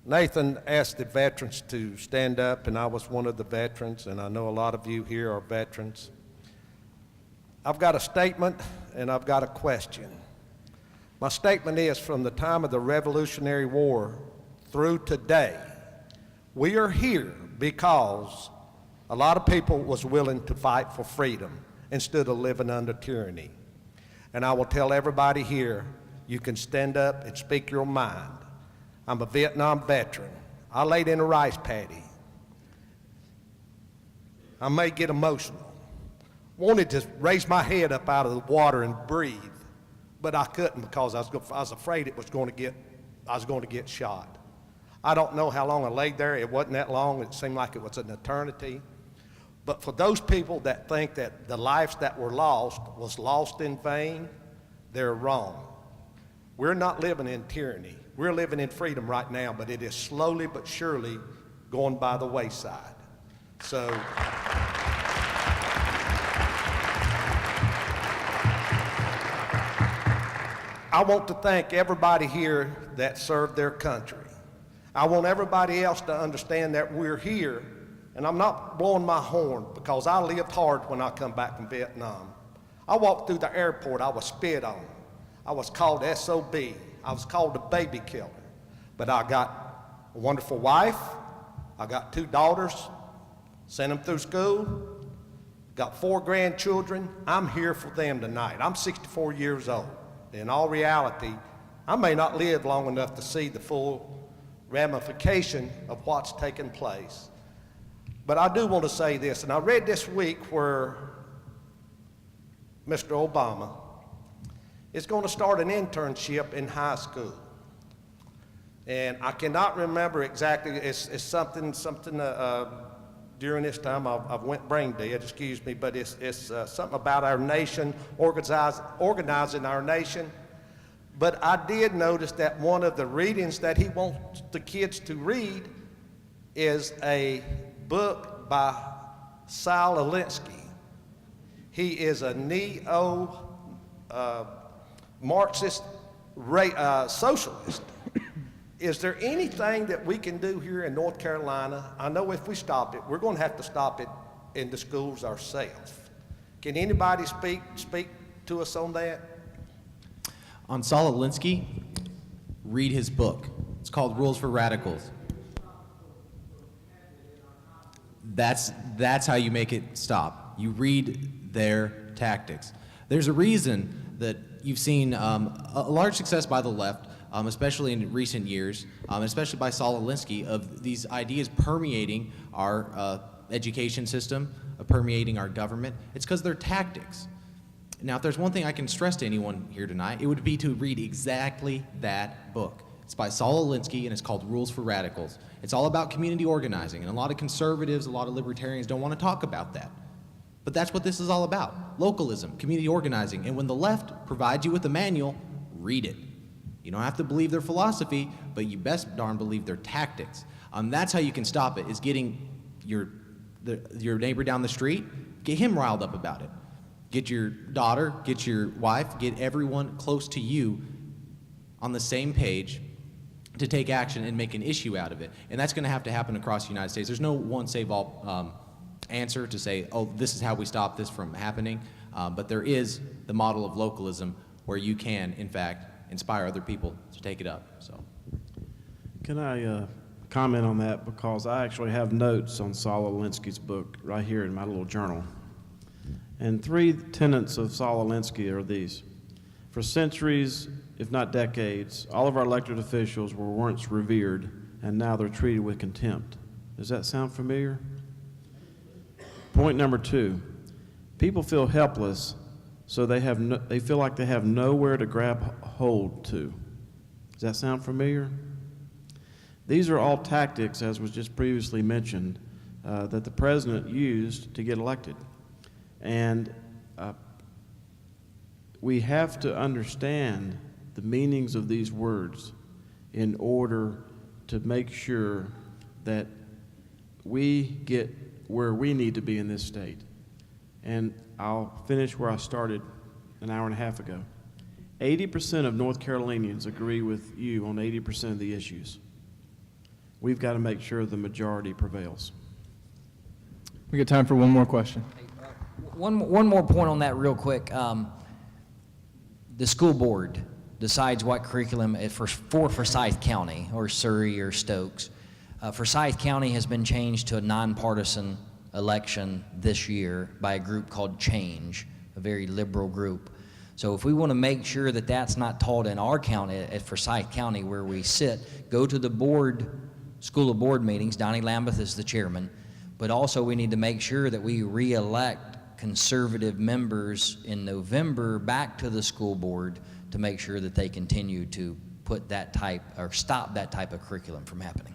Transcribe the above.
Nathan asked the veterans to stand up, and I was one of the veterans, and I know a lot of you here are veterans. I've got a statement and I've got a question. My statement is, from the time of the Revolutionary War through today, we are here because a lot of people was willing to fight for freedom instead of living under tyranny. And I will tell everybody here, you can stand up and speak your mind. I'm a Vietnam veteran. I laid in a rice paddy. I may get emotional. Wanted to raise my head up out of the water and breathe, but I couldn't because I was afraid I was going to get shot. I don't know how long I laid there. It wasn't that long. It seemed like it was an eternity. But for those people that think that the lives that were lost was lost in vain, they're wrong. We're not living in tyranny. We're living in freedom right now, but it is slowly but surely going by the wayside. So I want to thank everybody here that served their country. I want everybody else to understand that we're here, and I'm not blowing my horn because I lived hard when I come back from Vietnam. I walked through the airport, I was spit on. I was called SOB. I was called a baby killer. But I got a wonderful wife. I got 2 daughters, sent them through school, got 4 grandchildren. I'm here for them tonight. I'm 64 years old. In all reality, I may not live long enough to see the full ramification of what's taken place. But I do want to say this, and I read this week where Mr. Obama is going to start an internship in high school. And I cannot remember exactly, it's something during this time, I've went brain dead, excuse me, but it's something about our nation, organizing our nation. But I did notice that one of the readings that he wants the kids to read is a book by Saul Alinsky. He is a neo-Marxist socialist. Is there anything that we can do here in North Carolina? I know if we stop it, we're going to have to stop it in the schools ourselves. Can anybody speak to us on that? On Saul Alinsky, read his book. It's called Rules for Radicals. That's how you make it stop. You read their tactics. There's a reason that you've seen a large success by the left, especially in recent years, especially by Saul Alinsky, of these ideas permeating our education system, permeating our government. It's because they're tactics. Now, if there's one thing I can stress to anyone here tonight, it would be to read exactly that book. It's by Saul Alinsky, and it's called Rules for Radicals. It's all about community organizing, and a lot of conservatives, a lot of libertarians don't want to talk about that. But that's what this is all about: localism, community organizing. And when the left provides you with a manual, read it. You don't have to believe their philosophy, but you best darn believe their tactics. That's how you can stop it, is getting your neighbor down the street, get him riled up about it. Get your daughter, get your wife, get everyone close to you on the same page to take action and make an issue out of it. And that's going to have to happen across the United States. There's no one-save-all answer to say, oh, this is how we stop this from happening. But there is the model of localism where you can, in fact, inspire other people to take it up. So, can I comment on that? Because I actually have notes on Saul Alinsky's book right here in my little journal. And 3 tenets of Saul Alinsky are these. For centuries, if not decades, all of our elected officials were once revered, and now they're treated with contempt. Does that sound familiar? Point number 2, people feel helpless, so they feel like they have nowhere to grab hold to. Does that sound familiar? These are all tactics, as was just previously mentioned, that the president used to get elected. And we have to understand the meanings of these words in order to make sure that we get where we need to be in this state. And I'll finish where I started an hour and a half ago. 80% of North Carolinians agree with you on 80% of the issues. we've got to make sure the majority prevails. We get time for one more question. One more point on that real quick. The school board decides what curriculum for Forsyth County or Surrey or Stokes. Forsyth County has been changed to a nonpartisan election this year by a group called Change, a very liberal group. So if we want to make sure that that's not taught in our county, at Forsyth County where we sit, go to the board, school of board meetings. Donnie Lambeth is the chairman. But also we need to make sure that we re-elect conservative members in November back to the school board to make sure that they continue to put that type or stop that type of curriculum from happening.